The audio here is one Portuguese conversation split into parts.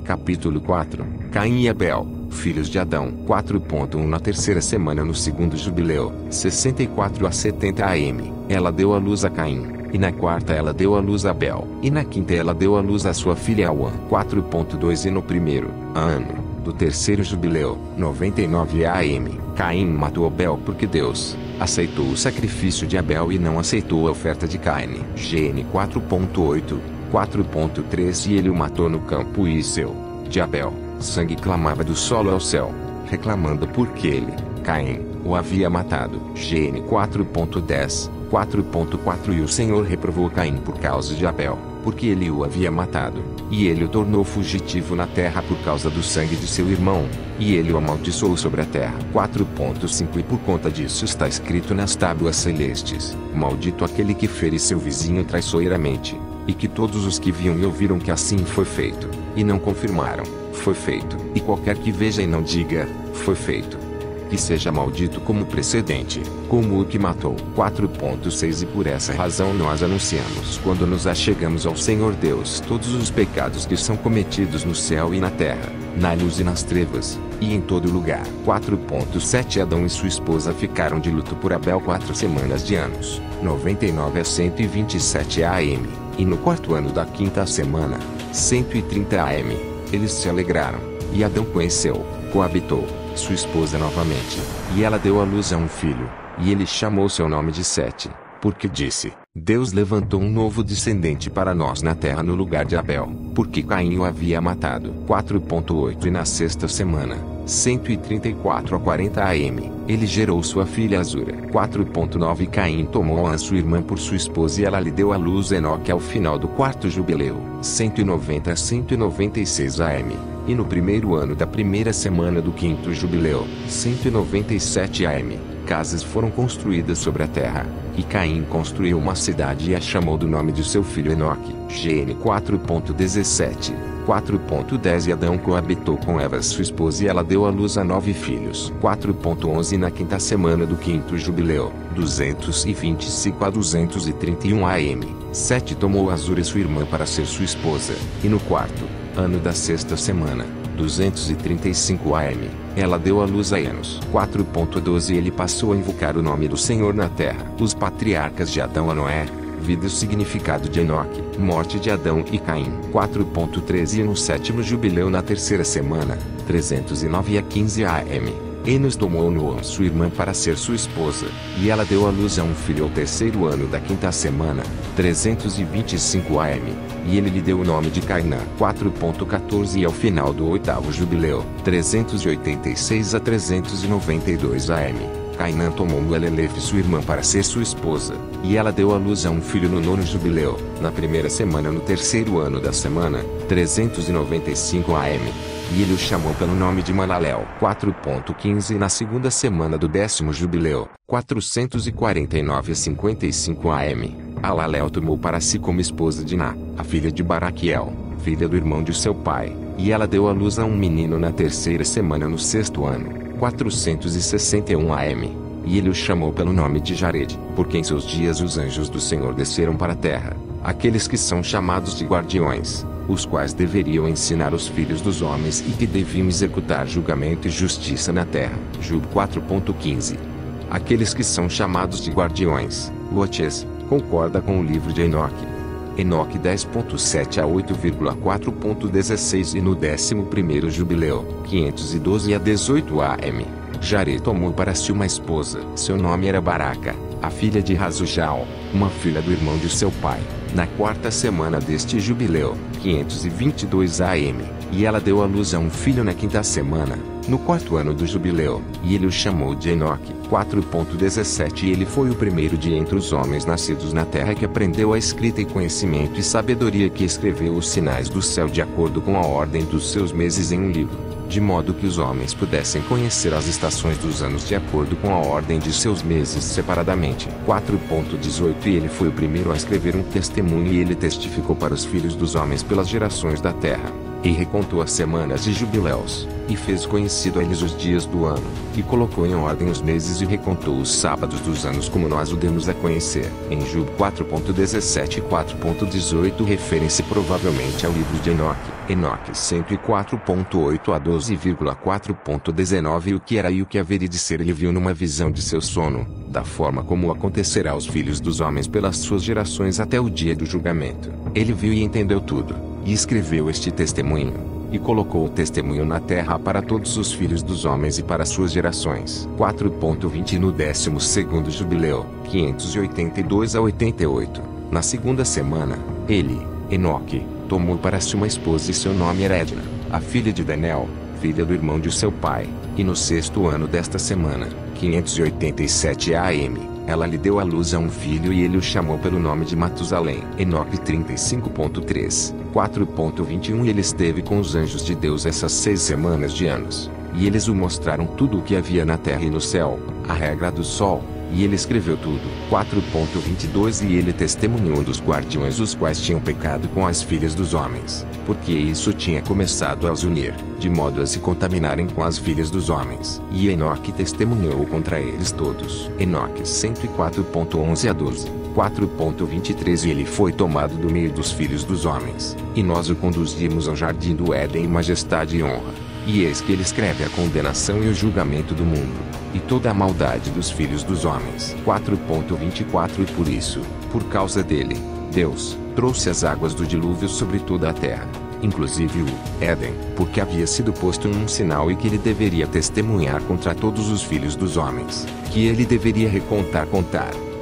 Capítulo 4. Caim e Abel, filhos de Adão. 4.1 Na terceira semana no segundo jubileu, 64 a 70 am, ela deu à luz a Caim, e na quarta ela deu à luz a Abel, e na quinta ela deu à luz a sua filha Awan. 4.2 E no primeiro ano do terceiro jubileu, 99 am, Caim matou Abel porque Deus aceitou o sacrifício de Abel e não aceitou a oferta de Caim. GN 4.8, 4.3 E ele o matou no campo e seu, de Abel, sangue clamava do solo ao céu, reclamando porque ele, Caim, o havia matado. GN 4.10, 4.4 E o Senhor reprovou Caim por causa de Abel, porque ele o havia matado, e ele o tornou fugitivo na terra por causa do sangue de seu irmão, e ele o amaldiçoou sobre a terra. 4.5 E por conta disso está escrito nas tábuas celestes: maldito aquele que fere seu vizinho traiçoeiramente. E que todos os que viam e ouviram que assim foi feito, e não confirmaram, foi feito. E qualquer que veja e não diga, foi feito, que seja maldito como precedente, como o que matou. 4.6 E por essa razão nós anunciamos quando nos achegamos ao Senhor Deus todos os pecados que são cometidos no céu e na terra, na luz e nas trevas, e em todo lugar. 4.7 Adão e sua esposa ficaram de luto por Abel 4 semanas de anos, 99 a 127 am, e no quarto ano da quinta semana, 130 am, eles se alegraram, e Adão conheceu, coabitou sua esposa novamente, e ela deu à luz a um filho, e ele chamou seu nome de Sete, porque disse: Deus levantou um novo descendente para nós na terra no lugar de Abel, porque Caim o havia matado. 4.8 E na sexta semana, 134 a 40 am, ele gerou sua filha Azura. 4.9 E Caim tomou a sua irmã por sua esposa e ela lhe deu à luz Enoque ao final do quarto jubileu, 190 a 196 am. E no primeiro ano da primeira semana do quinto jubileu, 197 am, casas foram construídas sobre a terra, e Caim construiu uma cidade e a chamou do nome de seu filho Enoque. GN 4.17, 4.10 E Adão coabitou com Eva sua esposa e ela deu à luz a 9 filhos. 4.11 E na quinta semana do quinto jubileu, 225 a 231 am, Sete tomou Azura sua irmã para ser sua esposa, e no quarto ano da sexta semana, 235 am, ela deu à luz a Enos. 4.12 E ele passou a invocar o nome do Senhor na terra. Os patriarcas de Adão a Noé, vida e significado de Enoque, morte de Adão e Caim. 4.13 E no sétimo jubileu na terceira semana, 309 a 15 am, Enos tomou Noã sua irmã para ser sua esposa, e ela deu à luz a um filho ao terceiro ano da quinta semana, 325 am, e ele lhe deu o nome de Cainã. 4.14 E ao final do oitavo jubileu, 386 a 392 am, Cainã tomou Elelefe sua irmã para ser sua esposa, e ela deu à luz a um filho no nono jubileu, na primeira semana no terceiro ano da semana, 395 am, e ele o chamou pelo nome de Malalel. 4.15 E na segunda semana do décimo jubileu, 449 a 55 am, Alalel tomou para si como esposa Diná, a filha de Baraquiel, filha do irmão de seu pai, e ela deu à luz a um menino na terceira semana no sexto ano, 461 am, e ele o chamou pelo nome de Jared, porque em seus dias os anjos do Senhor desceram para a terra, aqueles que são chamados de guardiões, os quais deveriam ensinar os filhos dos homens e que deviam executar julgamento e justiça na terra. Job 4.15. Aqueles que são chamados de guardiões, watches, concorda com o livro de Enoque. Enoque 10.7 a 8,4.16 E no 11º jubileu, 512 a 18 am, Jared tomou para si uma esposa. Seu nome era Baraca, a filha de Razujal, uma filha do irmão de seu pai, na quarta semana deste jubileu, 522 am, e ela deu à luz a um filho na quinta semana, no quarto ano do jubileu, e ele o chamou de Enoque. 4.17 E ele foi o primeiro de entre os homens nascidos na terra que aprendeu a escrita e conhecimento e sabedoria, que escreveu os sinais do céu de acordo com a ordem dos seus meses em um livro, de modo que os homens pudessem conhecer as estações dos anos de acordo com a ordem de seus meses separadamente. 4.18 E ele foi o primeiro a escrever um testemunho, e ele testificou para os filhos dos homens pelas gerações da terra. E recontou as semanas de jubileus, e fez conhecido a eles os dias do ano, e colocou em ordem os meses e recontou os sábados dos anos como nós o demos a conhecer. Em Job 4.17 e 4.18 referem-se provavelmente ao livro de Enoque. Enoque 104.8 a 12,4.19 o que era e o que haveria de ser ele viu numa visão de seu sono, da forma como acontecerá aos filhos dos homens pelas suas gerações até o dia do julgamento. Ele viu e entendeu tudo, e escreveu este testemunho, e colocou o testemunho na terra para todos os filhos dos homens e para suas gerações. 4.20 no 12º jubileu, 582 a 88. Na segunda semana, ele, Enoque, tomou para si uma esposa e seu nome era Edna, a filha de Denel, filha do irmão de seu pai, e no sexto ano desta semana, 587 AM, ela lhe deu à luz a um filho e ele o chamou pelo nome de Matusalém. Enoque 35.3, 4.21 E ele esteve com os anjos de Deus essas 6 semanas de anos, e eles o mostraram tudo o que havia na terra e no céu, a regra do sol, e ele escreveu tudo. 4.22 E ele testemunhou dos guardiões os quais tinham pecado com as filhas dos homens, porque isso tinha começado a os unir, de modo a se contaminarem com as filhas dos homens. E Enoque testemunhou contra eles todos. Enoque 104.11 a 12. 4.23 E ele foi tomado do meio dos filhos dos homens, e nós o conduzimos ao jardim do Éden em majestade e honra. E eis que ele escreve a condenação e o julgamento do mundo, e toda a maldade dos filhos dos homens. 4.24 E por isso, por causa dele, Deus trouxe as águas do dilúvio sobre toda a terra, inclusive o Éden, porque havia sido posto um sinal e que ele deveria testemunhar contra todos os filhos dos homens, que ele deveria contar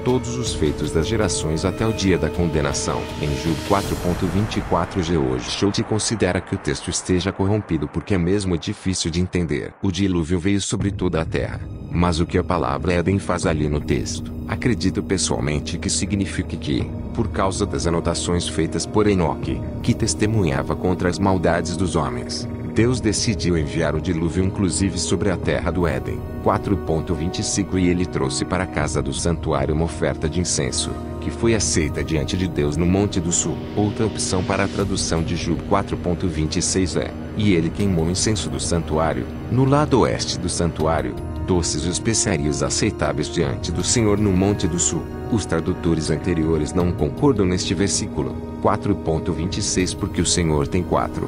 todos os feitos das gerações até o dia da condenação. Em Job 4.24 G. Hoje Schultz considera que o texto esteja corrompido porque é mesmo difícil de entender. O dilúvio veio sobre toda a terra, mas o que a palavra Éden faz ali no texto, acredito pessoalmente que signifique que, por causa das anotações feitas por Enoque, que testemunhava contra as maldades dos homens, Deus decidiu enviar o dilúvio inclusive sobre a terra do Éden. 4.25 E ele trouxe para a casa do santuário uma oferta de incenso, que foi aceita diante de Deus no Monte do Sul. Outra opção para a tradução de Job 4.26 é: e ele queimou o incenso do santuário, no lado oeste do santuário, doces e especiarias aceitáveis diante do Senhor no Monte do Sul. Os tradutores anteriores não concordam neste versículo. 4.26 Porque o Senhor tem quatro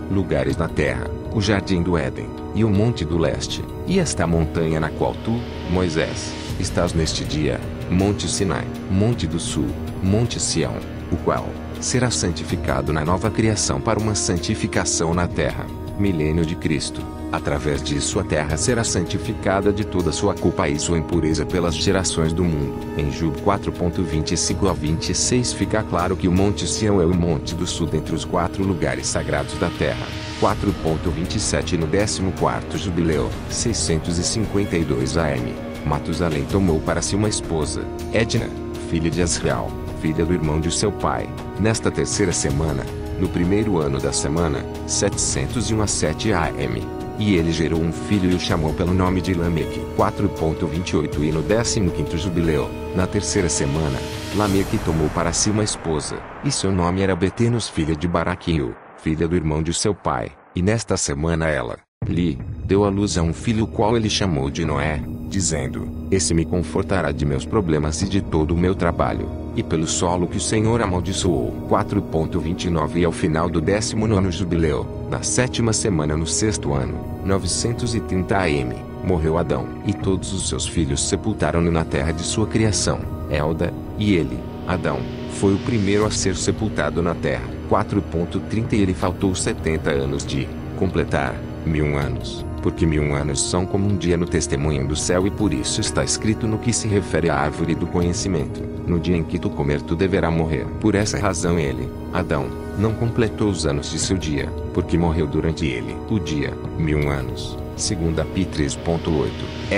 lugares na terra: o jardim do Éden, e o monte do leste, e esta montanha na qual tu, Moisés, estás neste dia, Monte Sinai, Monte do Sul, Monte Sião, o qual será santificado na nova criação para uma santificação na terra, milênio de Cristo. Através disso a terra será santificada de toda sua culpa e sua impureza pelas gerações do mundo. Em Job 4.25 a 26 fica claro que o Monte Sião é o Monte do Sul dentre os 4 lugares sagrados da terra. 4.27 No 14º jubileu, 652 AM, Matusalém tomou para si uma esposa, Edna, filha de Asriel, filha do irmão de seu pai, nesta terceira semana, no primeiro ano da semana, 701 a 7 AM. E ele gerou um filho e o chamou pelo nome de Lameque. 4.28 E no 15º jubileu, na terceira semana, Lameque tomou para si uma esposa, e seu nome era Betenos filha de Baraquio, filha do irmão de seu pai, e nesta semana ela, lhe, deu à luz a um filho o qual ele chamou de Noé, dizendo: esse me confortará de meus problemas e de todo o meu trabalho, e pelo solo que o Senhor amaldiçoou. 4.29 E ao final do 19º jubileu, na sétima semana no sexto ano, 930 AM, morreu Adão, e todos os seus filhos sepultaram-no na terra de sua criação, Elda, e ele, Adão, foi o primeiro a ser sepultado na terra. 4.30 E ele faltou 70 anos de completar 1000 anos, porque 1000 anos são como um dia no testemunho do céu, e por isso está escrito no que se refere à árvore do conhecimento: no dia em que tu comer tu deverá morrer. Por essa razão ele, Adão, não completou os anos de seu dia, porque morreu durante ele o dia, 1000 anos. Segundo Pi 3.8,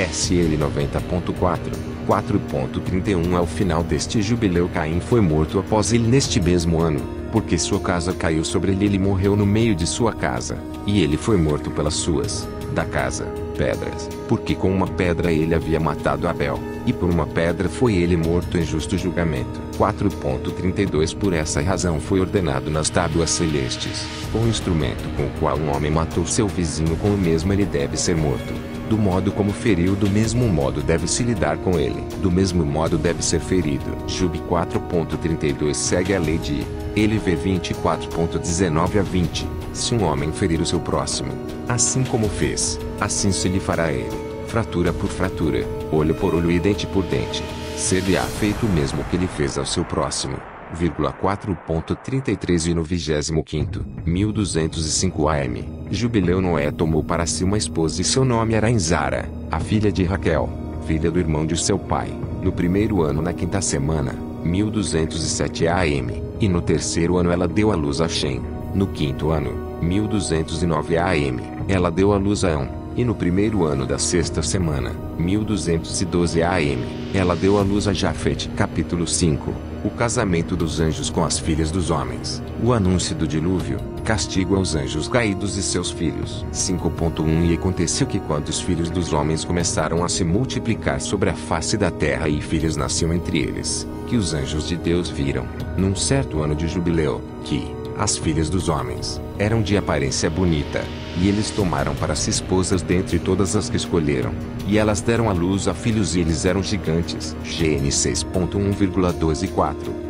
SL 90.4, 4.31 Ao final deste jubileu Caim foi morto após ele neste mesmo ano, porque sua casa caiu sobre ele e ele morreu no meio de sua casa, e ele foi morto pelas suas, da casa, pedras, porque com uma pedra ele havia matado Abel, e por uma pedra foi ele morto em justo julgamento. 4.32 Por essa razão foi ordenado nas tábuas celestes: com o instrumento com o qual um homem matou seu vizinho, com o mesmo ele deve ser morto. Do modo como feriu, do mesmo modo deve-se lidar com ele. Do mesmo modo deve ser ferido. Job 4.32 Segue a lei de LV 24.19 a 20. Se um homem ferir o seu próximo, assim como fez, assim se lhe fará a ele, fratura por fratura, olho por olho e dente por dente. Ser-lhe-á feito o mesmo que ele fez ao seu próximo. 4.33 E no 25º, 1205 AM, Jubileu Noé tomou para si uma esposa e seu nome era Enzara, a filha de Raquel, filha do irmão de seu pai, no primeiro ano na quinta semana, 1207 AM, e no terceiro ano ela deu à luz a Shem. No quinto ano, 1209 AM, ela deu à luz a On. E no primeiro ano da sexta semana, 1212 AM, ela deu à luz a Jafete. Capítulo 5. O casamento dos anjos com as filhas dos homens. O anúncio do dilúvio, castigo aos anjos caídos e seus filhos. 5.1 E aconteceu que quando os filhos dos homens começaram a se multiplicar sobre a face da terra e filhos nasciam entre eles, que os anjos de Deus viram, num certo ano de jubileu, que as filhas dos homens eram de aparência bonita, e eles tomaram para si esposas dentre todas as que escolheram, e elas deram à luz a filhos e eles eram gigantes. GN 6.1,12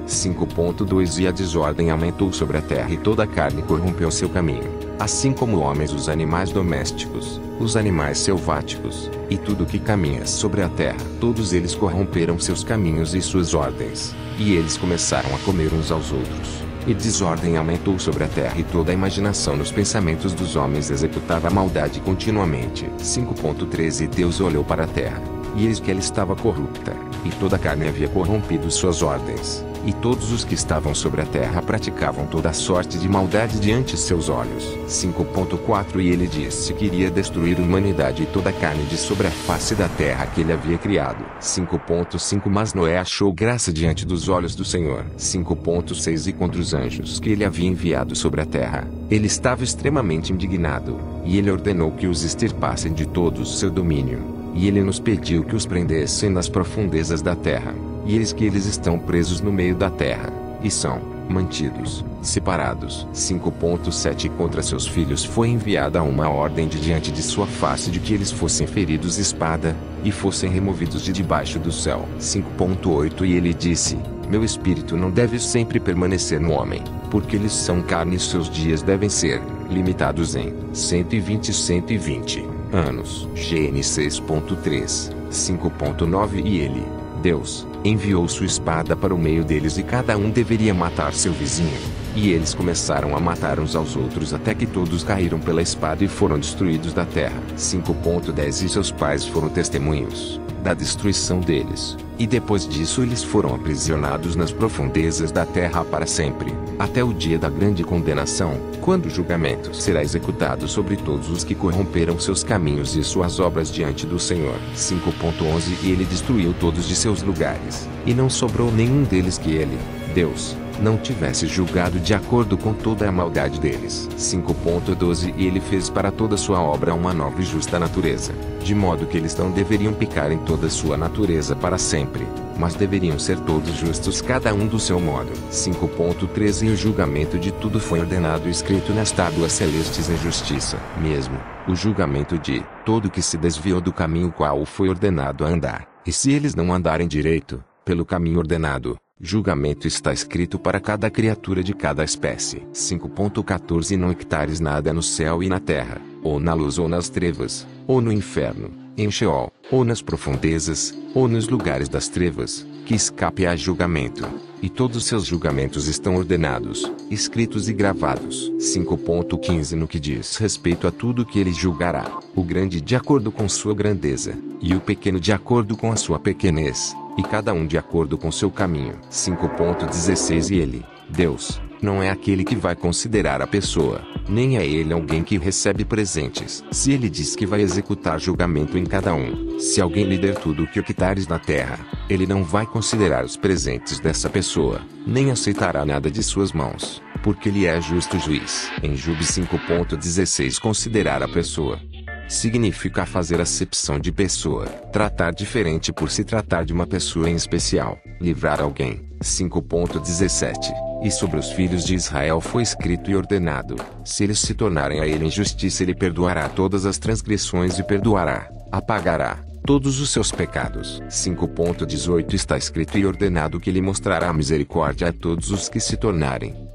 5.2 E a desordem aumentou sobre a terra e toda a carne corrompeu seu caminho, assim como homens, os animais domésticos, os animais selváticos, e tudo que caminha sobre a terra. Todos eles corromperam seus caminhos e suas ordens, e eles começaram a comer uns aos outros. E desordem aumentou sobre a terra e toda a imaginação nos pensamentos dos homens executava a maldade continuamente. 5.13 Deus olhou para a terra, e eis que ela estava corrupta, e toda a carne havia corrompido suas ordens, e todos os que estavam sobre a terra praticavam toda a sorte de maldade diante de seus olhos. 5.4 E ele disse que iria destruir a humanidade e toda a carne de sobre a face da terra que ele havia criado. 5.5 Mas Noé achou graça diante dos olhos do Senhor. 5.6 E contra os anjos que ele havia enviado sobre a terra, ele estava extremamente indignado, e ele ordenou que os extirpassem de todo o seu domínio, e ele nos pediu que os prendessem nas profundezas da terra. E eis que eles estão presos no meio da terra, e são mantidos, separados. 5.7 Contra seus filhos foi enviada uma ordem de diante de sua face de que eles fossem feridos de espada, e fossem removidos de debaixo do céu. 5.8 E ele disse: Meu espírito não deve sempre permanecer no homem, porque eles são carne e seus dias devem ser limitados em 120 anos. GN 6.3, 5.9 E ele, Deus, enviou sua espada para o meio deles e cada um deveria matar seu vizinho. E eles começaram a matar uns aos outros até que todos caíram pela espada e foram destruídos da terra. 5.10 E seus pais foram testemunhos da destruição deles, e depois disso eles foram aprisionados nas profundezas da terra para sempre, até o dia da grande condenação, quando o julgamento será executado sobre todos os que corromperam seus caminhos e suas obras diante do Senhor. 5.11 E ele destruiu todos de seus lugares, e não sobrou nenhum deles que ele, Deus, não tivesse julgado de acordo com toda a maldade deles. 5.12 E ele fez para toda sua obra uma nova e justa natureza, de modo que eles não deveriam pecar em toda sua natureza para sempre, mas deveriam ser todos justos cada um do seu modo. 5.13 E o julgamento de tudo foi ordenado e escrito nas tábuas celestes em justiça. Mesmo, o julgamento de todo que se desviou do caminho qual foi ordenado a andar, e se eles não andarem direito, pelo caminho ordenado, julgamento está escrito para cada criatura de cada espécie. 5.14 Não hectares nada no céu e na terra, ou na luz ou nas trevas, ou no inferno, em Sheol, ou nas profundezas, ou nos lugares das trevas, que escape a julgamento. E todos seus julgamentos estão ordenados, escritos e gravados. 5.15 No que diz respeito a tudo que ele julgará, o grande de acordo com sua grandeza, e o pequeno de acordo com a sua pequenez, e cada um de acordo com seu caminho. 5.16 E ele, Deus, não é aquele que vai considerar a pessoa, nem é ele alguém que recebe presentes. Se ele diz que vai executar julgamento em cada um, se alguém lhe der tudo o que hectares na terra, ele não vai considerar os presentes dessa pessoa, nem aceitará nada de suas mãos, porque ele é justo juiz. Em Job 5.16 Considerar a pessoa. significa fazer acepção de pessoa, tratar diferente por se tratar de uma pessoa em especial, livrar alguém. 5.17 E sobre os filhos de Israel foi escrito e ordenado: se eles se tornarem a ele em justiça, ele perdoará todas as transgressões e perdoará, apagará todos os seus pecados. 5.18 Está escrito e ordenado que ele mostrará misericórdia a todos os que se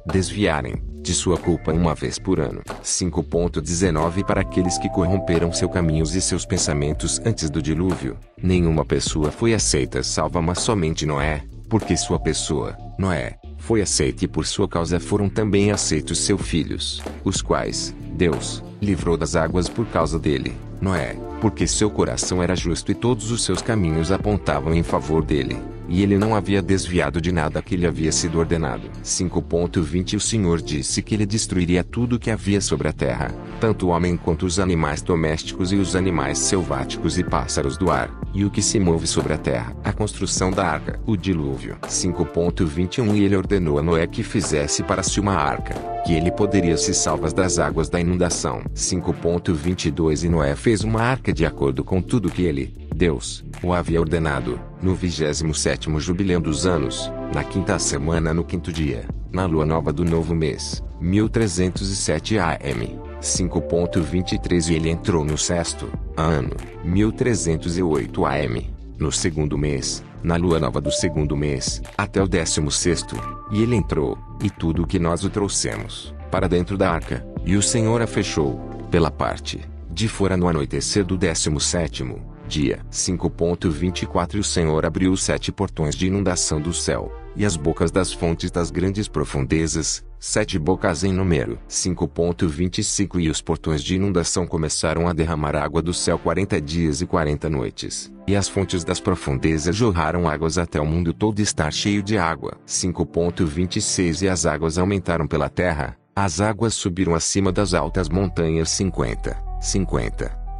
desviarem de sua culpa uma vez por ano. 5.19 Para aqueles que corromperam seus caminhos e seus pensamentos antes do dilúvio, nenhuma pessoa foi aceita salva, mas somente Noé, porque sua pessoa, Noé, foi aceita e por sua causa foram também aceitos seus filhos, os quais Deus livrou das águas por causa dele, Noé, porque seu coração era justo e todos os seus caminhos apontavam em favor dele, e ele não havia desviado de nada que lhe havia sido ordenado. 5.20 O Senhor disse que ele destruiria tudo que havia sobre a terra, tanto o homem quanto os animais domésticos e os animais selváticos e pássaros do ar, e o que se move sobre a terra. A construção da arca, o dilúvio. 5.21 E ele ordenou a Noé que fizesse para si uma arca, que ele poderia se salvar das águas da inundação. 5.22 E Noé fez uma arca de acordo com tudo que ele, Deus, o havia ordenado. No 27º jubileu dos anos, na quinta semana no quinto dia, na lua nova do novo mês, 1307 AM. 5.23 E ele entrou no sexto ano, 1308 AM, no segundo mês, na lua nova do segundo mês, até o 16º, e ele entrou, e tudo o que nós o trouxemos, para dentro da arca, e o Senhor a fechou, pela parte de fora no anoitecer do 17º dia. 5.24 E o Senhor abriu os 7 portões de inundação do céu, e as bocas das fontes das grandes profundezas, 7 bocas em número. 5.25 E os portões de inundação começaram a derramar água do céu 40 dias e 40 noites, e as fontes das profundezas jorraram águas até o mundo todo estar cheio de água. 5.26 E as águas aumentaram pela terra, as águas subiram acima das altas montanhas 50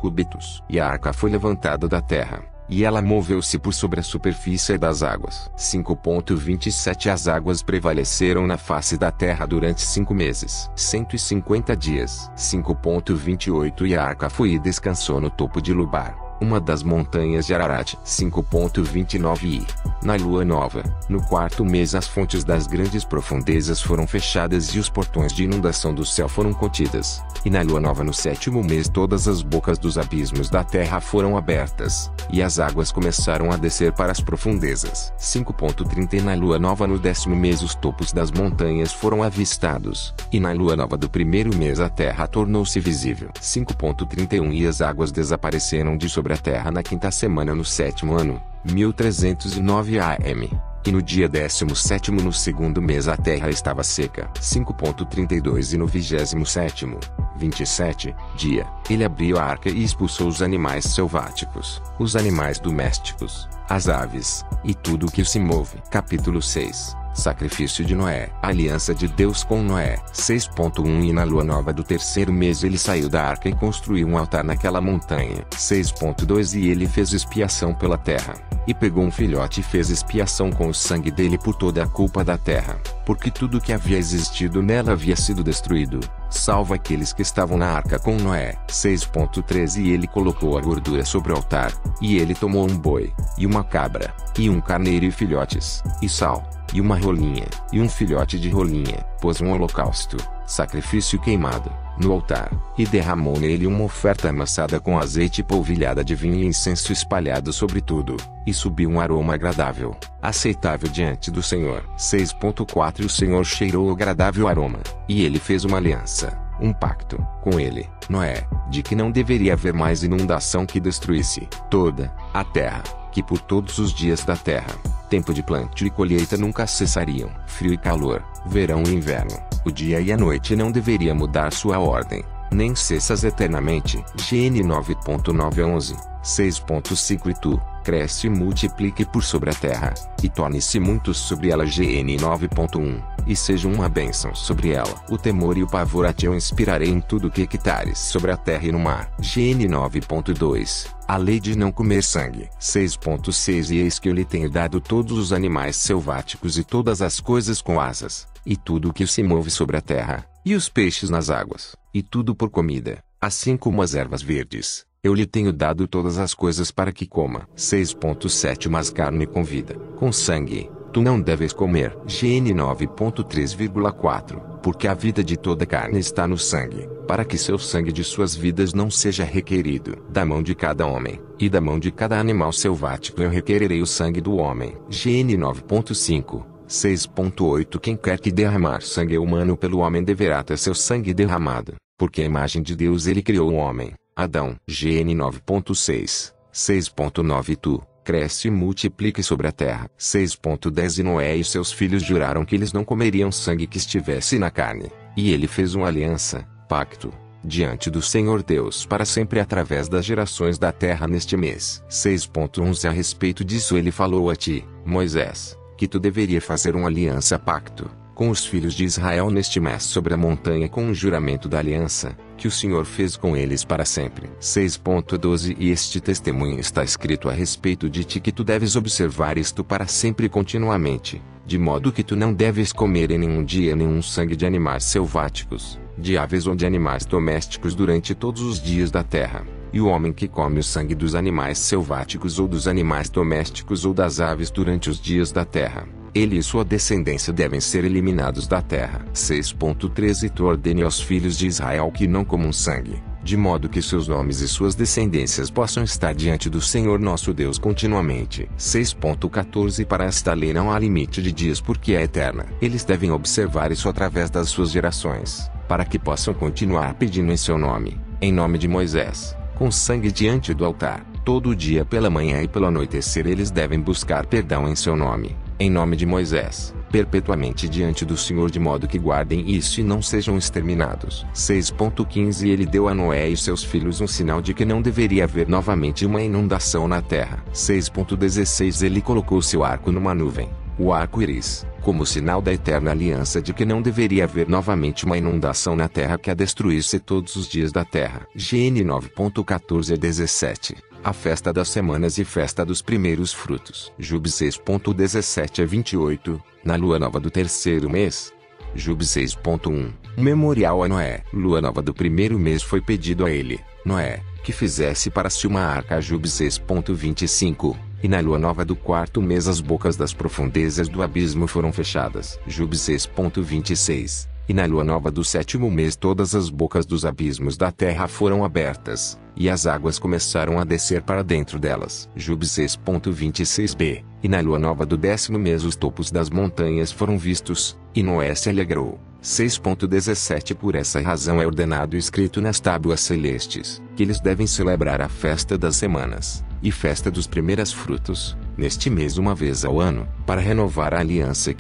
cúbitos. E a arca foi levantada da terra, e ela moveu-se por sobre a superfície das águas. 5.27 As águas prevaleceram na face da terra durante 5 meses, 150 dias. 5.28 E a arca foi e descansou no topo de Lubar, uma das montanhas de Ararat. 5.29 E, na lua nova, no quarto mês, as fontes das grandes profundezas foram fechadas e os portões de inundação do céu foram contidas. E na lua nova, no 7º mês, todas as bocas dos abismos da terra foram abertas, e as águas começaram a descer para as profundezas. 5.30 E na lua nova, no 10º mês, os topos das montanhas foram avistados, e na lua nova do 1º mês a terra tornou-se visível. 5.31 E as águas desapareceram de sobre a terra na quinta semana no 7º ano, 1309 AM. E no dia 17º no 2º mês a terra estava seca. 5.32 E no 27º, 27, dia, ele abriu a arca e expulsou os animais selváticos, os animais domésticos, as aves, e tudo o que se move. Capítulo 6 Sacrifício de Noé. A aliança de Deus com Noé. 6.1 E na lua nova do 3º mês ele saiu da arca e construiu um altar naquela montanha. 6.2 E ele fez expiação pela terra, e pegou um filhote e fez expiação com o sangue dele por toda a culpa da terra, porque tudo que havia existido nela havia sido destruído, salvo aqueles que estavam na arca com Noé. 6.13 E ele colocou a gordura sobre o altar, e ele tomou um boi, e uma cabra, e um carneiro e filhotes, e sal, e uma rolinha, e um filhote de rolinha, pôs um holocausto, sacrifício queimado, no altar, e derramou nele uma oferta amassada com azeite e polvilhada de vinho e incenso espalhado sobre tudo, e subiu um aroma agradável, aceitável diante do Senhor. 6.4 E o Senhor cheirou o agradável aroma, e ele fez uma aliança, um pacto, com ele, Noé, de que não deveria haver mais inundação que destruísse toda a terra, que por todos os dias da terra, tempo de plantio e colheita nunca cessariam. Frio e calor, verão e inverno, o dia e a noite não deveria mudar sua ordem, nem cessas eternamente. GN 9.9 a 11, 6.5 E tu, cresce e multiplique por sobre a terra, e torne-se muitos sobre ela. GN 9.1, e seja uma bênção sobre ela. O temor e o pavor a ti eu inspirarei em tudo que quietares sobre a terra e no mar. GN 9.2, a lei de não comer sangue. 6.6 E eis que eu lhe tenho dado todos os animais selváticos e todas as coisas com asas, e tudo o que se move sobre a terra, e os peixes nas águas, e tudo por comida. assim como as ervas verdes. Eu lhe tenho dado todas as coisas para que coma. 6.7 Mas carne com vida, com sangue, tu não deves comer. GN 9.3,4 Porque a vida de toda carne está no sangue, para que seu sangue de suas vidas não seja requerido. Da mão de cada homem, e da mão de cada animal selvático eu requererei o sangue do homem. GN 9.5 6.8 Quem quer que derramar sangue humano pelo homem deverá ter seu sangue derramado, porque a imagem de Deus ele criou o homem, Adão. GN 9.6 6.9 Tu cresce e multiplique sobre a terra. 6.10 E Noé e seus filhos juraram que eles não comeriam sangue que estivesse na carne, e ele fez uma aliança, pacto, diante do Senhor Deus para sempre através das gerações da terra neste mês. 6.11 A respeito disso ele falou a ti, Moisés, que tu deveria fazer uma aliança pacto com os filhos de Israel neste mês sobre a montanha com o juramento da aliança, que o Senhor fez com eles para sempre. 6.12 E este testemunho está escrito a respeito de ti que tu deves observar isto para sempre e continuamente, de modo que tu não deves comer em nenhum dia nenhum sangue de animais selváticos, de aves ou de animais domésticos durante todos os dias da terra. E o homem que come o sangue dos animais selváticos ou dos animais domésticos ou das aves durante os dias da terra, ele e sua descendência devem ser eliminados da terra. 6.13 Tu ordene aos filhos de Israel que não comam sangue, de modo que seus nomes e suas descendências possam estar diante do Senhor nosso Deus continuamente. 6.14 Para esta lei não há limite de dias porque é eterna. Eles devem observar isso através das suas gerações, para que possam continuar pedindo em seu nome, em nome de Moisés, com sangue diante do altar. Todo dia pela manhã e pelo anoitecer eles devem buscar perdão em seu nome, em nome de Moisés, perpetuamente diante do Senhor, de modo que guardem isso e não sejam exterminados. 6.15 Ele deu a Noé e seus filhos um sinal de que não deveria haver novamente uma inundação na terra. 6.16 Ele colocou seu arco numa nuvem, o arco-íris, como sinal da eterna aliança de que não deveria haver novamente uma inundação na terra que a destruísse todos os dias da terra. GN 9.14 a 17 A festa das semanas e festa dos primeiros frutos. Jub 6.17 a 28 Na lua nova do terceiro mês. Jub 6.1 Memorial a Noé. Lua nova do primeiro mês foi pedido a ele, Noé, que fizesse para si uma arca. Jub 6.25 E na lua nova do quarto mês as bocas das profundezas do abismo foram fechadas. Jub 6.26 E na lua nova do sétimo mês todas as bocas dos abismos da terra foram abertas, e as águas começaram a descer para dentro delas. Jub 6.26b E na lua nova do décimo mês os topos das montanhas foram vistos, e Noé se alegrou. 6.17 Por essa razão é ordenado e escrito nas tábuas celestes, que eles devem celebrar a festa das semanas, e festa dos primeiros frutos, neste mês uma vez ao ano, para renovar a aliança e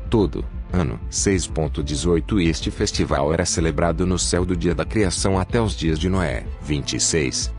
todo ano. 6.18 Este festival era celebrado no céu do dia da criação até os dias de Noé. 26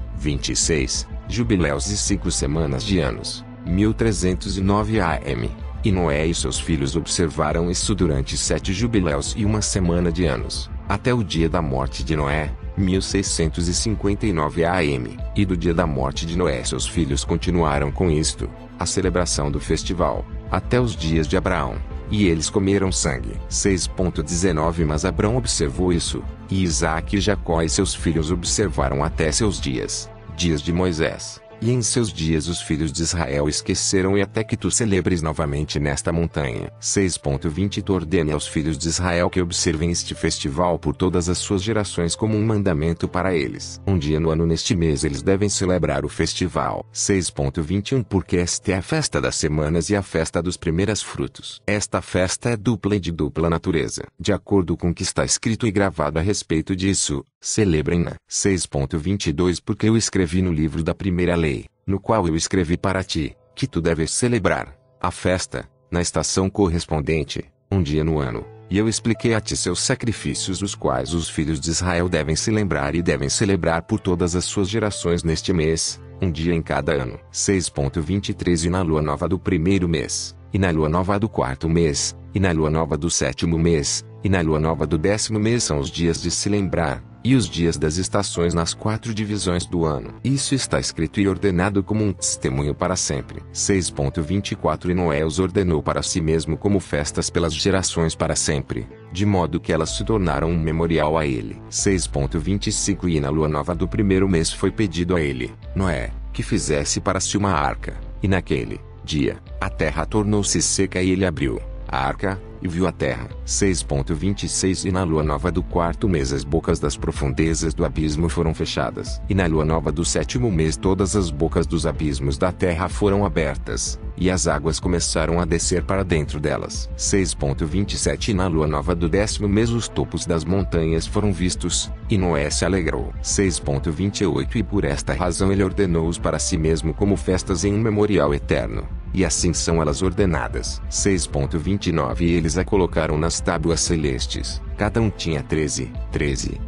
Jubileus e 5 semanas de anos, 1309 AM. E Noé e seus filhos observaram isso durante 7 jubileus e 1 semana de anos, até o dia da morte de Noé, 1659 AM. E do dia da morte de Noé seus filhos continuaram com isto, a celebração do festival, até os dias de Abraão. E eles comeram sangue. 6.19 Mas Abraão observou isso, e Isaque e Jacó e seus filhos observaram até seus dias de Moisés. E em seus dias os filhos de Israel esqueceram e até que tu celebres novamente nesta montanha. 6.20 Tu ordene aos filhos de Israel que observem este festival por todas as suas gerações como um mandamento para eles. Um dia no ano neste mês eles devem celebrar o festival. 6.21 Porque esta é a festa das semanas e a festa dos primeiros frutos. Esta festa é dupla e de dupla natureza. De acordo com o que está escrito e gravado a respeito disso, celebrem-na. 6.22 Porque eu escrevi no livro da primeira lei, no qual eu escrevi para ti, que tu deves celebrar a festa, na estação correspondente, um dia no ano, e eu expliquei a ti seus sacrifícios os quais os filhos de Israel devem se lembrar e devem celebrar por todas as suas gerações neste mês, um dia em cada ano. 6.23 E na lua nova do primeiro mês, e na lua nova do quarto mês, e na lua nova do sétimo mês, e na lua nova do décimo mês são os dias de se lembrar, e os dias das estações nas 4 divisões do ano. Isso está escrito e ordenado como um testemunho para sempre. 6.24 E Noé os ordenou para si mesmo como festas pelas gerações para sempre, de modo que elas se tornaram um memorial a ele. 6.25 E na lua nova do primeiro mês foi pedido a ele, Noé, que fizesse para si uma arca, e naquele dia, a terra tornou-se seca e ele abriu a arca, e viu a terra. 6.26 E na lua nova do quarto mês as bocas das profundezas do abismo foram fechadas. E na lua nova do sétimo mês todas as bocas dos abismos da terra foram abertas, e as águas começaram a descer para dentro delas. 6.27 E na lua nova do décimo mês os topos das montanhas foram vistos, e Noé se alegrou. 6.28 E por esta razão ele ordenou-os para si mesmo como festas em um memorial eterno. E assim são elas ordenadas. 6.29 E eles a colocaram nas tábuas celestes. Cada um tinha 13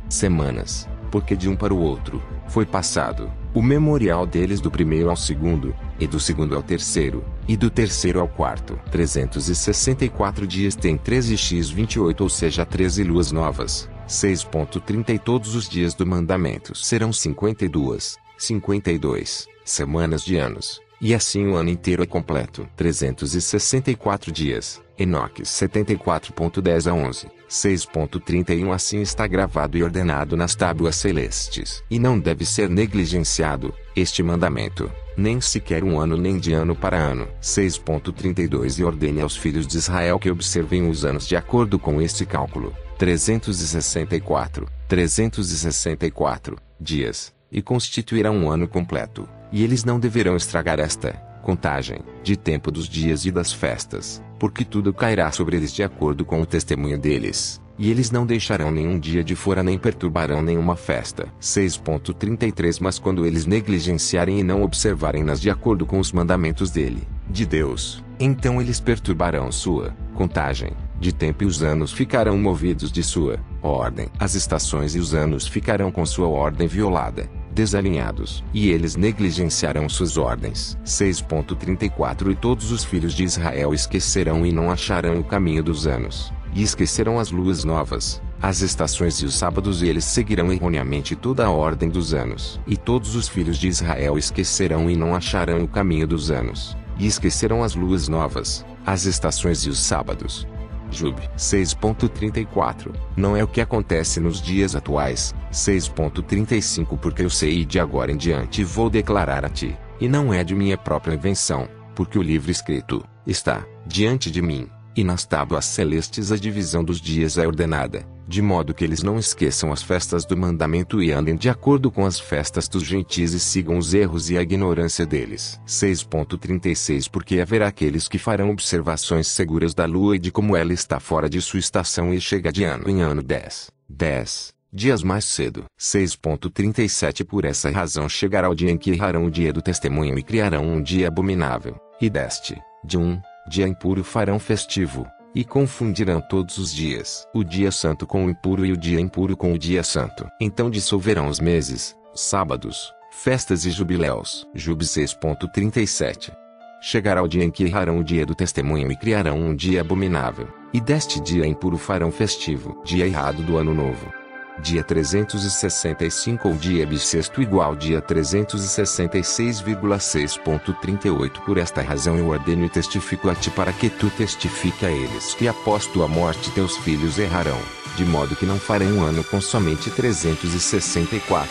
semanas, porque de um para o outro foi passado o memorial deles do primeiro ao segundo, e do segundo ao terceiro, e do terceiro ao quarto. 364 dias tem 13x28, ou seja, 13 luas novas. 6.30 E todos os dias do mandamento serão 52 semanas de anos. E assim o ano inteiro é completo. 364 dias. Enoque 74.10 a 11. 6.31 Assim está gravado e ordenado nas tábuas celestes. E não deve ser negligenciado este mandamento, nem sequer um ano nem de ano para ano. 6.32 E ordene aos filhos de Israel que observem os anos de acordo com este cálculo. 364 dias. E constituirá um ano completo. E eles não deverão estragar esta contagem de tempo dos dias e das festas, porque tudo cairá sobre eles de acordo com o testemunho deles. E eles não deixarão nenhum dia de fora nem perturbarão nenhuma festa. 6.33 Mas quando eles negligenciarem e não observarem-nas de acordo com os mandamentos dele, de Deus, então eles perturbarão sua contagem de tempo e os anos ficarão movidos de sua ordem. As estações e os anos ficarão com sua ordem violada, desalinhados, e eles negligenciarão suas ordens. 6.34 E todos os filhos de Israel esquecerão e não acharão o caminho dos anos, e esquecerão as luas novas, as estações e os sábados, e eles seguirão erroneamente toda a ordem dos anos. E todos os filhos de Israel esquecerão e não acharão o caminho dos anos, e esquecerão as luas novas, as estações e os sábados. Jub 6.34 Não é o que acontece nos dias atuais. 6.35 Porque eu sei e de agora em diante vou declarar a ti, e não é de minha própria invenção, porque o livro escrito está diante de mim, e nas tábuas celestes a divisão dos dias é ordenada, de modo que eles não esqueçam as festas do mandamento e andem de acordo com as festas dos gentis e sigam os erros e a ignorância deles. 6.36 Porque haverá aqueles que farão observações seguras da lua e de como ela está fora de sua estação e chega de ano em ano 10 dias mais cedo. 6.37 Por essa razão chegará o dia em que errarão o dia do testemunho e criarão um dia abominável, e de um dia impuro farão festivo, e confundirão todos os dias, o dia santo com o impuro e o dia impuro com o dia santo. Então dissolverão os meses, sábados, festas e jubileus. Jub 6.37 Chegará o dia em que errarão o dia do testemunho e criarão um dia abominável, e deste dia impuro farão festivo, dia errado do ano novo. Dia 365 ou dia bissexto igual dia 366,6.38 Por esta razão eu ordeno e testifico a ti para que tu testifique a eles que após tua morte teus filhos errarão, de modo que não farão um ano com somente 364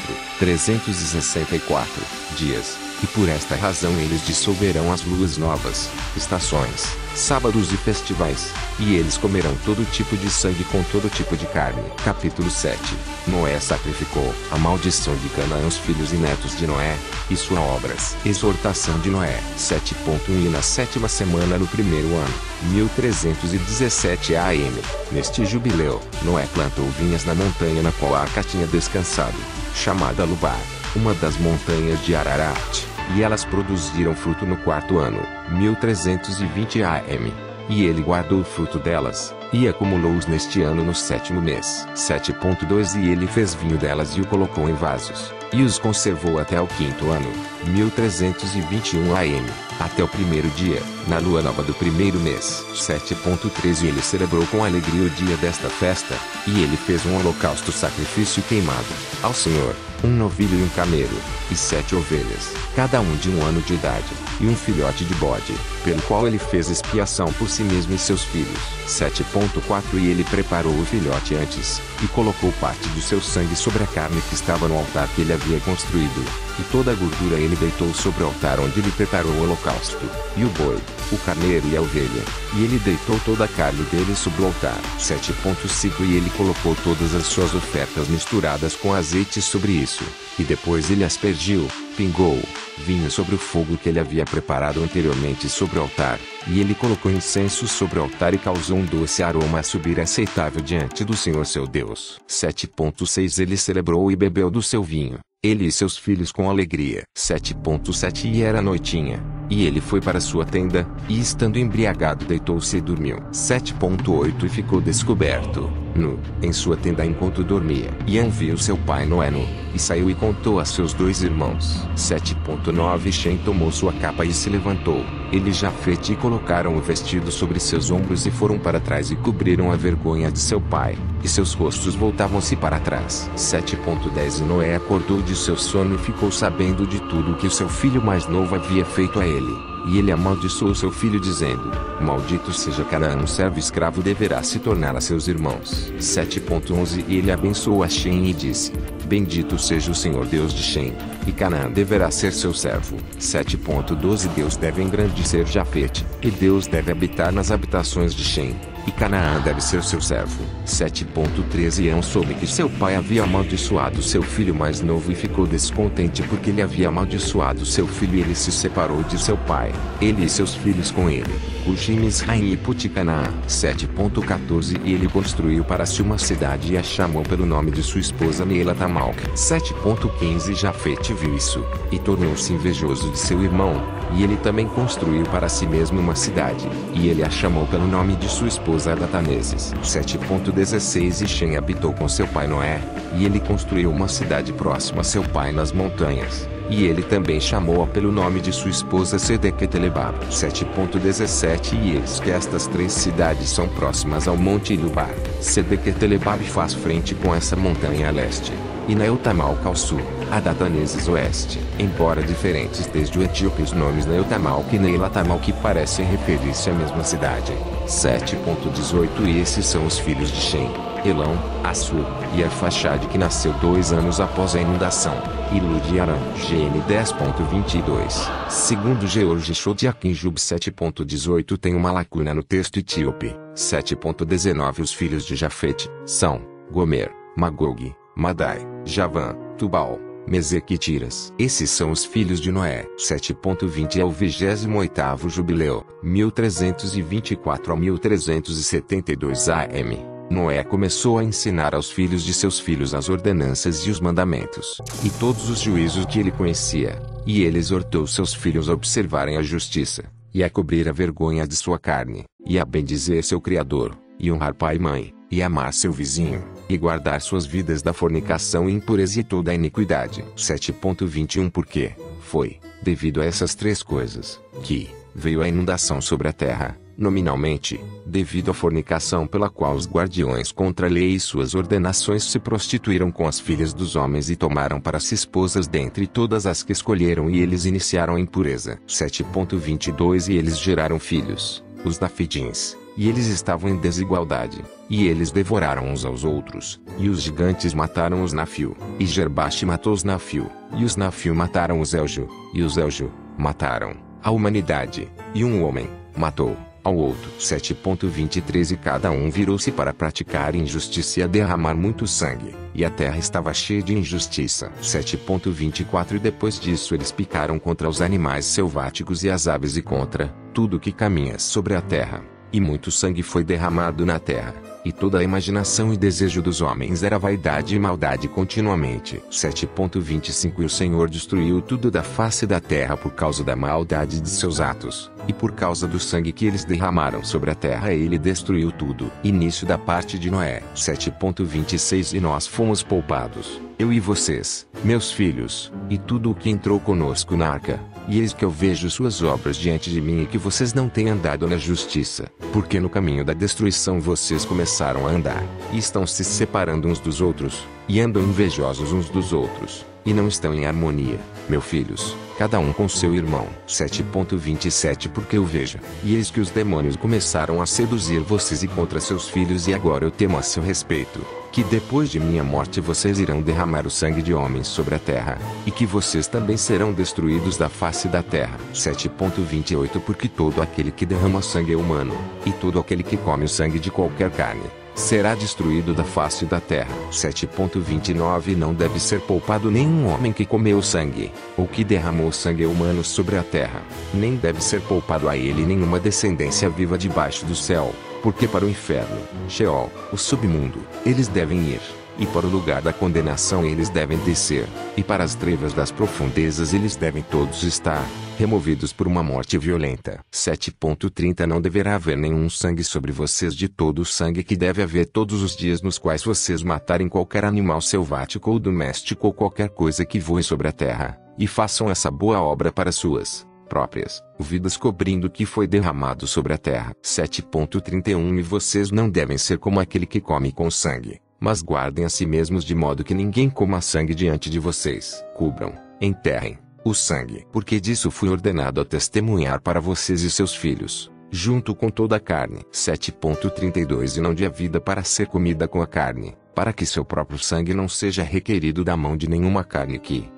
dias, e por esta razão eles dissolverão as luas novas, estações, sábados e festivais, e eles comerão todo tipo de sangue com todo tipo de carne. Capítulo 7 Noé sacrificou a maldição de Canaã os filhos e netos de Noé, e suas obras. Exortação de Noé 7.1 E na sétima semana no primeiro ano, 1317 AM, neste jubileu, Noé plantou vinhas na montanha na qual a arca tinha descansado, chamada Lubar, uma das montanhas de Ararat, e elas produziram fruto no quarto ano, 1320 AM. E ele guardou o fruto delas, e acumulou-os neste ano no sétimo mês. 7.2 E ele fez vinho delas e o colocou em vasos, e os conservou até o quinto ano, 1321 AM, até o primeiro dia, na lua nova do primeiro mês. 7.3 E ele celebrou com alegria o dia desta festa, e ele fez um holocausto sacrifício queimado ao Senhor, um novilho e um camelo, e 7 ovelhas, cada um de um ano de idade, e um filhote de bode, pelo qual ele fez expiação por si mesmo e seus filhos. 7.4 7.4 E ele preparou o filhote antes, e colocou parte do seu sangue sobre a carne que estava no altar que ele havia construído. E toda a gordura ele deitou sobre o altar onde ele preparou o holocausto, e o boi, o carneiro e a ovelha. E ele deitou toda a carne dele sobre o altar. 7.5 E ele colocou todas as suas ofertas misturadas com azeite sobre isso. E depois ele aspergiu, pingou, vinho sobre o fogo que ele havia preparado anteriormente sobre o altar. E ele colocou incenso sobre o altar e causou um doce aroma a subir aceitável diante do Senhor seu Deus. 7.6 Ele celebrou e bebeu do seu vinho, ele e seus filhos com alegria. 7.7 E era noitinha, e ele foi para sua tenda, e estando embriagado deitou-se e dormiu. 7.8 E ficou descoberto, nu, em sua tenda enquanto dormia. E viu seu pai Noé nu, e saiu e contou a seus 2 irmãos. 7.9 Shem tomou sua capa e se levantou, ele e Jafete, e colocaram o vestido sobre seus ombros e foram para trás e cobriram a vergonha de seu pai, e seus rostos voltavam-se para trás. 7.10 E Noé acordou de seu sono e ficou sabendo de tudo o que o seu filho mais novo havia feito a ele. E ele amaldiçoou seu filho dizendo: maldito seja Canaã, um servo escravo deverá se tornar a seus irmãos. 7.11 E ele abençoou a Shem e disse: bendito seja o Senhor Deus de Shem, e Canaã deverá ser seu servo. 7.12 Deus deve engrandecer Jafete, e Deus deve habitar nas habitações de Shem, e Canaã deve ser seu servo. 7.13 E soube que seu pai havia amaldiçoado seu filho mais novo e ficou descontente porque ele havia amaldiçoado seu filho, e ele se separou de seu pai, ele e seus filhos com ele, Cuxi, Misraim e Puticanaã. 7.14 E ele construiu para si uma cidade e a chamou pelo nome de sua esposa Neela-Tamalque. 7.15 Jafete viu isso, e tornou-se invejoso de seu irmão, e ele também construiu para si mesmo uma cidade, e ele a chamou pelo nome de sua esposa Adataneses. 7.16 E Shem habitou com seu pai Noé, e ele construiu uma cidade próxima a seu pai nas montanhas, e ele também chamou-a pelo nome de sua esposa Sedequetelebab. 7.17 E eis que estas 3 cidades são próximas ao monte Ilubar. Sedequetelebab faz frente com essa montanha a leste, e Neotamalca ao sul, Adataneses oeste. Embora diferentes desde o etíope, os nomes Neotamalca e Neela-Tamalque parecem referir-se à mesma cidade. 7.18 E esses são os filhos de Shem: Elão, Assur, e Arfaxade, que nasceu 2 anos após a inundação, e Lud e Arã. GN 10.22. Segundo George Shodiakin Jub. 7.18 Tem uma lacuna no texto etíope. 7.19 Os filhos de Jafete são Gomer, Magog, Madai, Javã, Tubal, Meseque e Tiras. Esses são os filhos de Noé. 7.20 É o 28º jubileu, 1324 a 1372 AM. Noé começou a ensinar aos filhos de seus filhos as ordenanças e os mandamentos, e todos os juízos que ele conhecia, e ele exortou seus filhos a observarem a justiça, e a cobrir a vergonha de sua carne, e a bendizer seu Criador, e honrar pai e mãe, e amar seu vizinho, e guardar suas vidas da fornicação e impureza e toda a iniquidade. 7.21 Porque foi, devido a essas 3 coisas, que veio a inundação sobre a terra, nominalmente, devido à fornicação pela qual os guardiões contra a lei e suas ordenações se prostituíram com as filhas dos homens e tomaram para si esposas dentre todas as que escolheram, e eles iniciaram a impureza. 7.22 E eles geraram filhos, os Nafidins, e eles estavam em desigualdade, e eles devoraram uns aos outros, e os gigantes mataram os Nafio, e Gerbaste matou os Nafio, e os Nafio mataram os Eljo, e os Eljo mataram a humanidade, e um homem matou ao outro. 7.23 E cada um virou-se para praticar injustiça e a derramar muito sangue, e a terra estava cheia de injustiça. 7.24 E depois disso eles picaram contra os animais selváticos e as aves e contra tudo que caminha sobre a terra, e muito sangue foi derramado na terra, e toda a imaginação e desejo dos homens era vaidade e maldade continuamente. 7.25 E o Senhor destruiu tudo da face da terra por causa da maldade de seus atos, e por causa do sangue que eles derramaram sobre a terra ele destruiu tudo. Início da parte de Noé. 7.26 E nós fomos poupados, eu e vocês, meus filhos, e tudo o que entrou conosco na arca. E eis que eu vejo suas obras diante de mim, e que vocês não têm andado na justiça, porque no caminho da destruição vocês começaram a andar, e estão se separando uns dos outros. e andam invejosos uns dos outros, e não estão em harmonia, meus filhos, cada um com seu irmão. 7.27 Porque eu vejo, e eis que os demônios começaram a seduzir vocês e contra seus filhos, e agora eu temo a seu respeito, que depois de minha morte vocês irão derramar o sangue de homens sobre a terra, e que vocês também serão destruídos da face da terra. 7.28 Porque todo aquele que derrama sangue é humano, e todo aquele que come o sangue de qualquer carne, será destruído da face da terra. 7.29 Não deve ser poupado nenhum homem que comeu sangue, ou que derramou sangue humano sobre a terra, nem deve ser poupado a ele nenhuma descendência viva debaixo do céu, porque para o inferno, Sheol, o submundo, eles devem ir, e para o lugar da condenação eles devem descer, e para as trevas das profundezas eles devem todos estar, removidos por uma morte violenta. 7.30 Não deverá haver nenhum sangue sobre vocês, de todo o sangue que deve haver todos os dias nos quais vocês matarem qualquer animal selvático ou doméstico ou qualquer coisa que voe sobre a terra, e façam essa boa obra para suas próprias vidas, cobrindo o que foi derramado sobre a terra. 7.31 E vocês não devem ser como aquele que come com sangue, mas guardem a si mesmos de modo que ninguém coma sangue diante de vocês. Cubram, enterrem o sangue, porque disso fui ordenado a testemunhar para vocês e seus filhos, junto com toda a carne. 7.32 E não dê a vida para ser comida com a carne, para que seu próprio sangue não seja requerido da mão de nenhuma carne que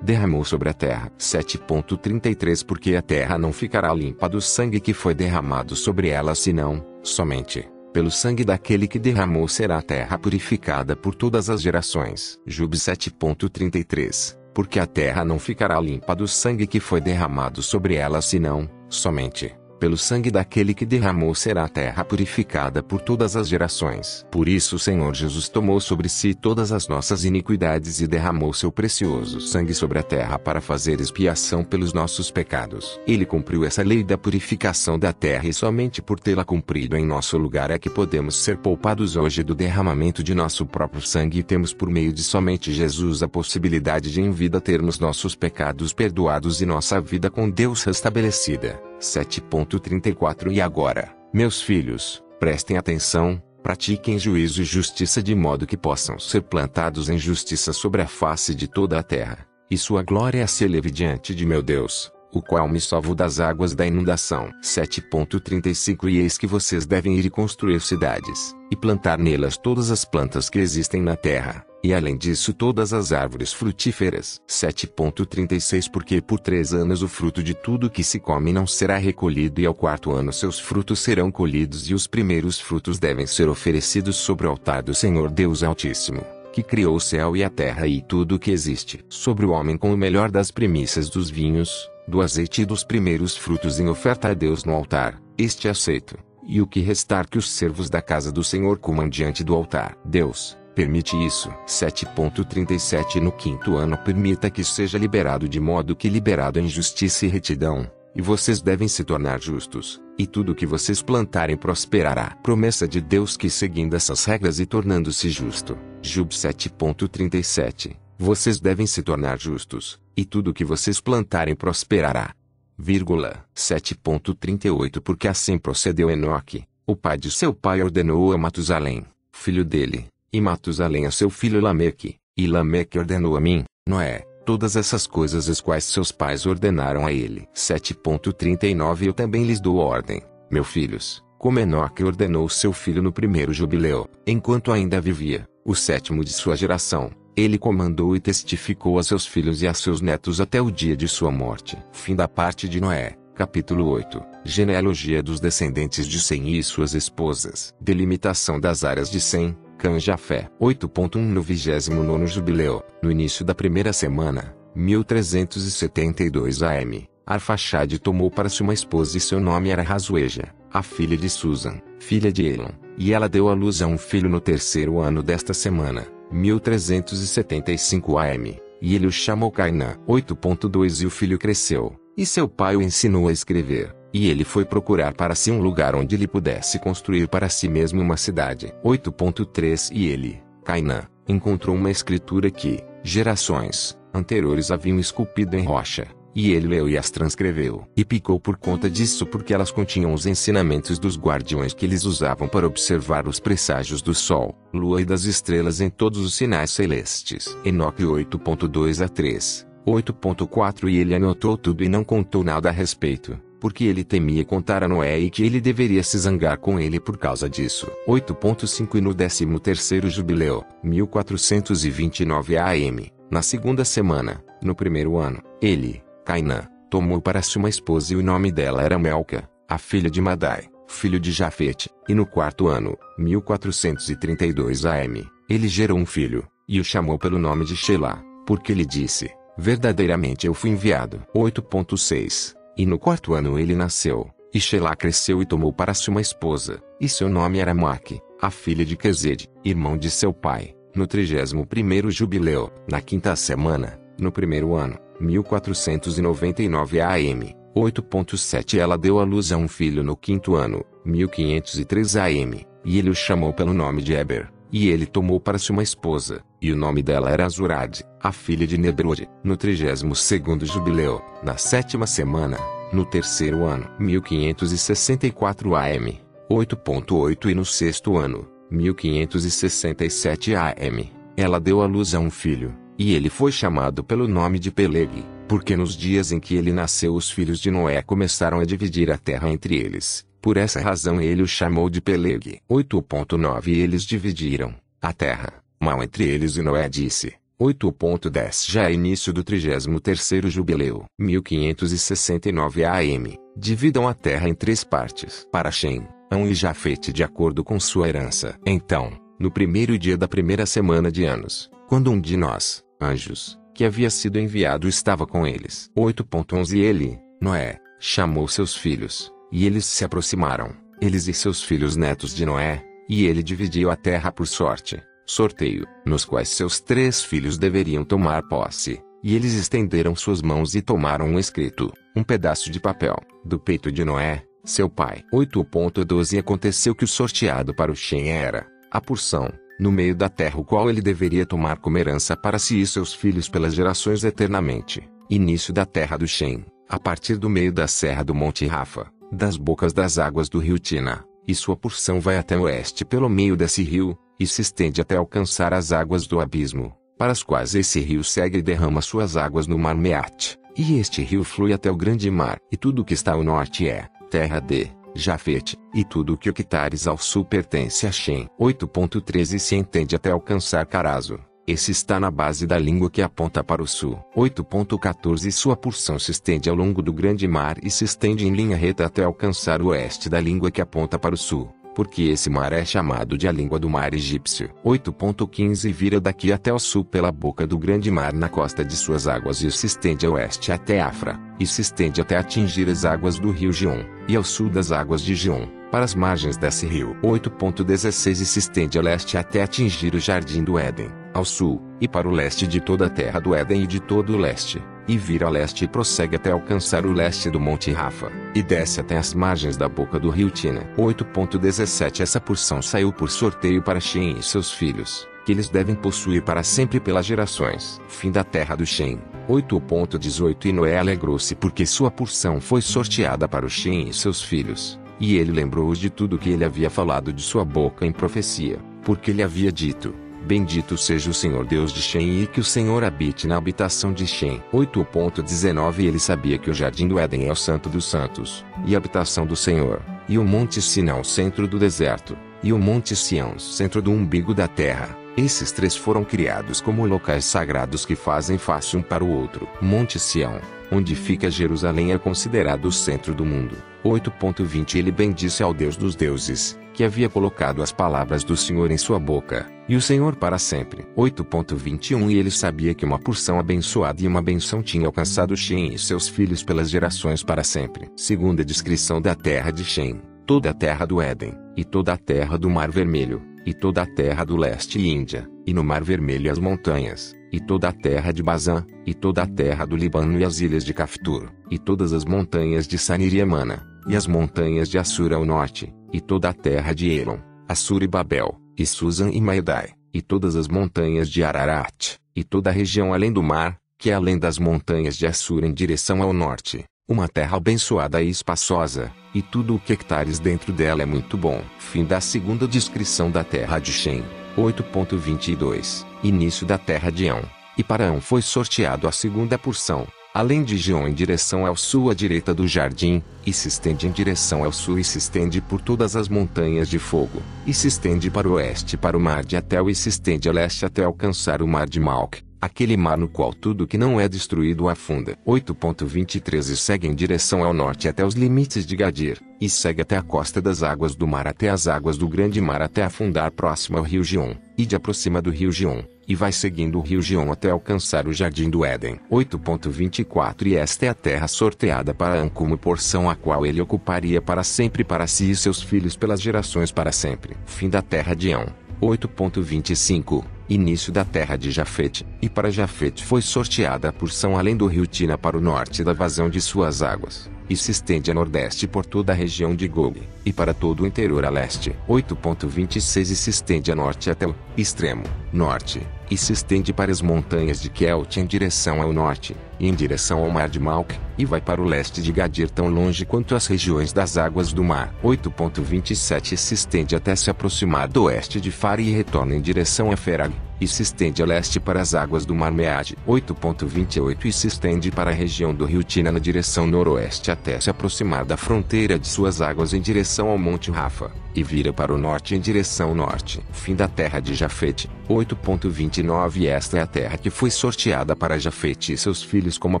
derramou sobre a terra. 7.33 Porque a terra não ficará limpa do sangue que foi derramado sobre ela, senão, somente, pelo sangue daquele que derramou será a terra purificada por todas as gerações. Job 7.33 Porque a terra não ficará limpa do sangue que foi derramado sobre ela, senão, somente, pelo sangue daquele que derramou será a terra purificada por todas as gerações. Por isso o Senhor Jesus tomou sobre si todas as nossas iniquidades e derramou seu precioso sangue sobre a terra para fazer expiação pelos nossos pecados. Ele cumpriu essa lei da purificação da terra, e somente por tê-la cumprido em nosso lugar é que podemos ser poupados hoje do derramamento de nosso próprio sangue, e temos por meio de somente Jesus a possibilidade de em vida termos nossos pecados perdoados e nossa vida com Deus restabelecida. 7.34 E agora, meus filhos, prestem atenção, pratiquem juízo e justiça de modo que possam ser plantados em justiça sobre a face de toda a terra, e sua glória se eleve diante de meu Deus, o qual me salvou das águas da inundação. 7.35 E eis que vocês devem ir e construir cidades, e plantar nelas todas as plantas que existem na terra, e além disso todas as árvores frutíferas. 7.36 Porque por 3 anos o fruto de tudo que se come não será recolhido, e ao 4º ano seus frutos serão colhidos, e os primeiros frutos devem ser oferecidos sobre o altar do Senhor Deus Altíssimo, que criou o céu e a terra e tudo o que existe. Sobre o homem com o melhor das primícias dos vinhos, do azeite e dos primeiros frutos em oferta a Deus no altar, este aceito, e o que restar que os servos da casa do Senhor comam diante do altar. Deus permite isso. 7.37 No 5º ano permita que seja liberado, de modo que liberado em justiça e retidão, e vocês devem se tornar justos, e tudo o que vocês plantarem prosperará. Promessa de Deus que, seguindo essas regras e tornando-se justo. Job 7.37 Vocês devem se tornar justos, e tudo o que vocês plantarem prosperará. 7.38 Porque assim procedeu Enoque, o pai de seu pai ordenou a Matusalém, filho dele, e Matusalém a seu filho Lameque, e Lameque ordenou a mim, Noé, todas essas coisas as quais seus pais ordenaram a ele. 7.39 Eu também lhes dou ordem, meus filhos, como Enoque ordenou seu filho no primeiro jubileu, enquanto ainda vivia, o 7º de sua geração. Ele comandou e testificou a seus filhos e a seus netos até o dia de sua morte. Fim da parte de Noé. Capítulo 8. Genealogia dos descendentes de Sem e suas esposas. Delimitação das áreas de Sem, Cã, Jafé. 8.1 No 29º jubileu, no início da primeira semana, 1372 AM, Arfaxade tomou para si uma esposa e seu nome era Razueja, a filha de Susan, filha de Elon, e ela deu à luz a um filho no 3º ano desta semana, 1375 AM, e ele o chamou Cainã. 8.2 E o filho cresceu, e seu pai o ensinou a escrever, e ele foi procurar para si um lugar onde ele pudesse construir para si mesmo uma cidade. 8.3 E ele, Cainã, encontrou uma escritura que, gerações anteriores haviam esculpido em rocha, E ele leu e as transcreveu. E ficou por conta disso porque elas continham os ensinamentos dos guardiões que eles usavam para observar os presságios do sol, lua e das estrelas em todos os sinais celestes. Enoque 8.2 a 3, 8.4. E ele anotou tudo e não contou nada a respeito, porque ele temia contar a Noé e que ele deveria se zangar com ele por causa disso. 8.5. E no 13º jubileu, 1429 AM, na segunda semana, no primeiro ano, ele, Cainã, tomou para si uma esposa e o nome dela era Melca, a filha de Madai, filho de Jafete. E no quarto ano, 1432 AM, ele gerou um filho, e o chamou pelo nome de Shelah, porque ele disse: verdadeiramente eu fui enviado. 8.6. E no quarto ano ele nasceu, e Shelah cresceu e tomou para si uma esposa, e seu nome era Maque, a filha de Quezed, irmão de seu pai, no 31º jubileu, na quinta semana, no primeiro ano, 1499 AM. 8.7. Ela deu à luz a um filho no quinto ano, 1503 AM, e ele o chamou pelo nome de Eber, e ele tomou para si uma esposa, e o nome dela era Azurade, a filha de Nebrode, no 32º jubileu, na sétima semana, no terceiro ano, 1564 AM. 8.8. E no sexto ano, 1567 AM, ela deu à luz a um filho, e ele foi chamado pelo nome de Peleg, porque nos dias em que ele nasceu os filhos de Noé começaram a dividir a terra entre eles. Por essa razão ele o chamou de Peleg. 8.9. E eles dividiram a terra, mal entre eles, e Noé disse: 8.10. Já é início do 33º jubileu, 1569 AM, dividam a terra em três partes, para Shem, Ão e Jafete de acordo com sua herança. Então, no primeiro dia da primeira semana de anos, quando um de nós, anjos, que havia sido enviado estava com eles. 8.11. E ele, Noé, chamou seus filhos, e eles se aproximaram, eles e seus filhos netos de Noé, e ele dividiu a terra por sorteio, nos quais seus 3 filhos deveriam tomar posse, e eles estenderam suas mãos e tomaram um escrito, um pedaço de papel, do peito de Noé, seu pai. 8.12. E aconteceu que o sorteado para o Shem era a porção, no meio da terra, o qual ele deveria tomar como herança para si e seus filhos pelas gerações eternamente. Início da terra do Shem, a partir do meio da serra do Monte Rafa, das bocas das águas do rio Tina, e sua porção vai até o oeste pelo meio desse rio, e se estende até alcançar as águas do abismo, para as quais esse rio segue e derrama suas águas no mar Meate, e este rio flui até o grande mar. E tudo o que está ao norte é terra de Jafete, e tudo o que octares ao sul pertence a Shem. 8.13. Se entende até alcançar Carazo, esse está na base da língua que aponta para o sul. 8.14. Sua porção se estende ao longo do grande mar e se estende em linha reta até alcançar o oeste da língua que aponta para o sul, porque esse mar é chamado de a língua do mar egípcio. 8.15. Vira daqui até o sul pela boca do grande mar na costa de suas águas e se estende a oeste até Afra, e se estende até atingir as águas do rio Gion, e ao sul das águas de Gion, para as margens desse rio. 8.16. E se estende a leste até atingir o jardim do Éden, ao sul, e para o leste de toda a terra do Éden e de todo o leste, e vira a leste e prossegue até alcançar o leste do Monte Rafa, e desce até as margens da boca do rio Tina. 8.17. Essa porção saiu por sorteio para Shem e seus filhos, que eles devem possuir para sempre pelas gerações. Fim da terra do Shem. 8.18. E Noé alegrou-se porque sua porção foi sorteada para o Shem e seus filhos, e ele lembrou-os de tudo que ele havia falado de sua boca em profecia, porque ele havia dito: bendito seja o Senhor Deus de Shem, e que o Senhor habite na habitação de Shem. 8.19. Ele sabia que o jardim do Éden é o santo dos santos, e a habitação do Senhor, e o monte Sinai o centro do deserto, e o monte Sião centro do umbigo da terra. Esses 3 foram criados como locais sagrados que fazem face um para o outro. Monte Sião, onde fica Jerusalém, é considerado o centro do mundo. 8.20. Ele bendisse ao Deus dos deuses, que havia colocado as palavras do Senhor em sua boca, e o Senhor para sempre. 8.21. E ele sabia que uma porção abençoada e uma benção tinha alcançado Shem e seus filhos pelas gerações para sempre. Segunda descrição da terra de Shem: toda a terra do Éden, e toda a terra do Mar Vermelho, e toda a terra do leste e Índia, e no Mar Vermelho as montanhas, e toda a terra de Bazã, e toda a terra do Líbano e as ilhas de Caftur, e todas as montanhas de Sanir e Emana, e as montanhas de Assur ao norte, e toda a terra de Elon, Assur e Babel, e Susan e Maedai, e todas as montanhas de Ararat, e toda a região além do mar, que é além das montanhas de Assur em direção ao norte, uma terra abençoada e espaçosa, e tudo o que hectares dentro dela é muito bom. Fim da segunda descrição da terra de Shem. 8.22 Início da terra de Ão. E para Ão foi sorteado a segunda porção, além de Gion em direção ao sul à direita do jardim, e se estende em direção ao sul e se estende por todas as montanhas de fogo, e se estende para o oeste para o mar de Atel e se estende a leste até alcançar o mar de Malc, aquele mar no qual tudo que não é destruído afunda. 8.23 E segue em direção ao norte até os limites de Gadir, e segue até a costa das águas do mar até as águas do grande mar até afundar próximo ao rio Gion, e de aproxima do rio Gion, e vai seguindo o rio Gion até alcançar o jardim do Éden. 8.24 E esta é a terra sorteada para Ão como porção a qual ele ocuparia para sempre para si e seus filhos pelas gerações para sempre. Fim da terra de Ão. 8.25 Início da terra de Jafete. E para Jafete foi sorteada a porção além do rio Tina para o norte da vazão de suas águas, e se estende a nordeste por toda a região de Gog, e para todo o interior a leste. 8.26 E se estende a norte até o extremo norte, e se estende para as montanhas de Kelt em direção ao norte, e em direção ao mar de Malc, e vai para o leste de Gadir tão longe quanto as regiões das águas do mar. 8.27 E se estende até se aproximar do oeste de Fari e retorna em direção a Ferag, e se estende a leste para as águas do mar Meade. 8.28 E se estende para a região do rio Tina na direção noroeste até se aproximar da fronteira de suas águas em direção ao monte Rafa, e vira para o norte em direção norte. Fim da terra de Jafete. 8.29 E esta é a terra que foi sorteada para Jafete e seus filhos como a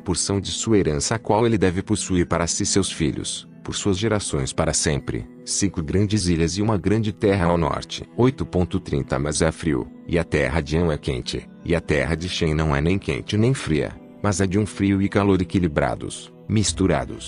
porção de sua herança a qual ele deve possuir para si e seus filhos, por suas gerações para sempre, 5 grandes ilhas e uma grande terra ao norte. 8.30 Mas é frio, e a terra de Ão é quente, e a terra de Shem não é nem quente nem fria, mas é de um frio e calor equilibrados, misturados.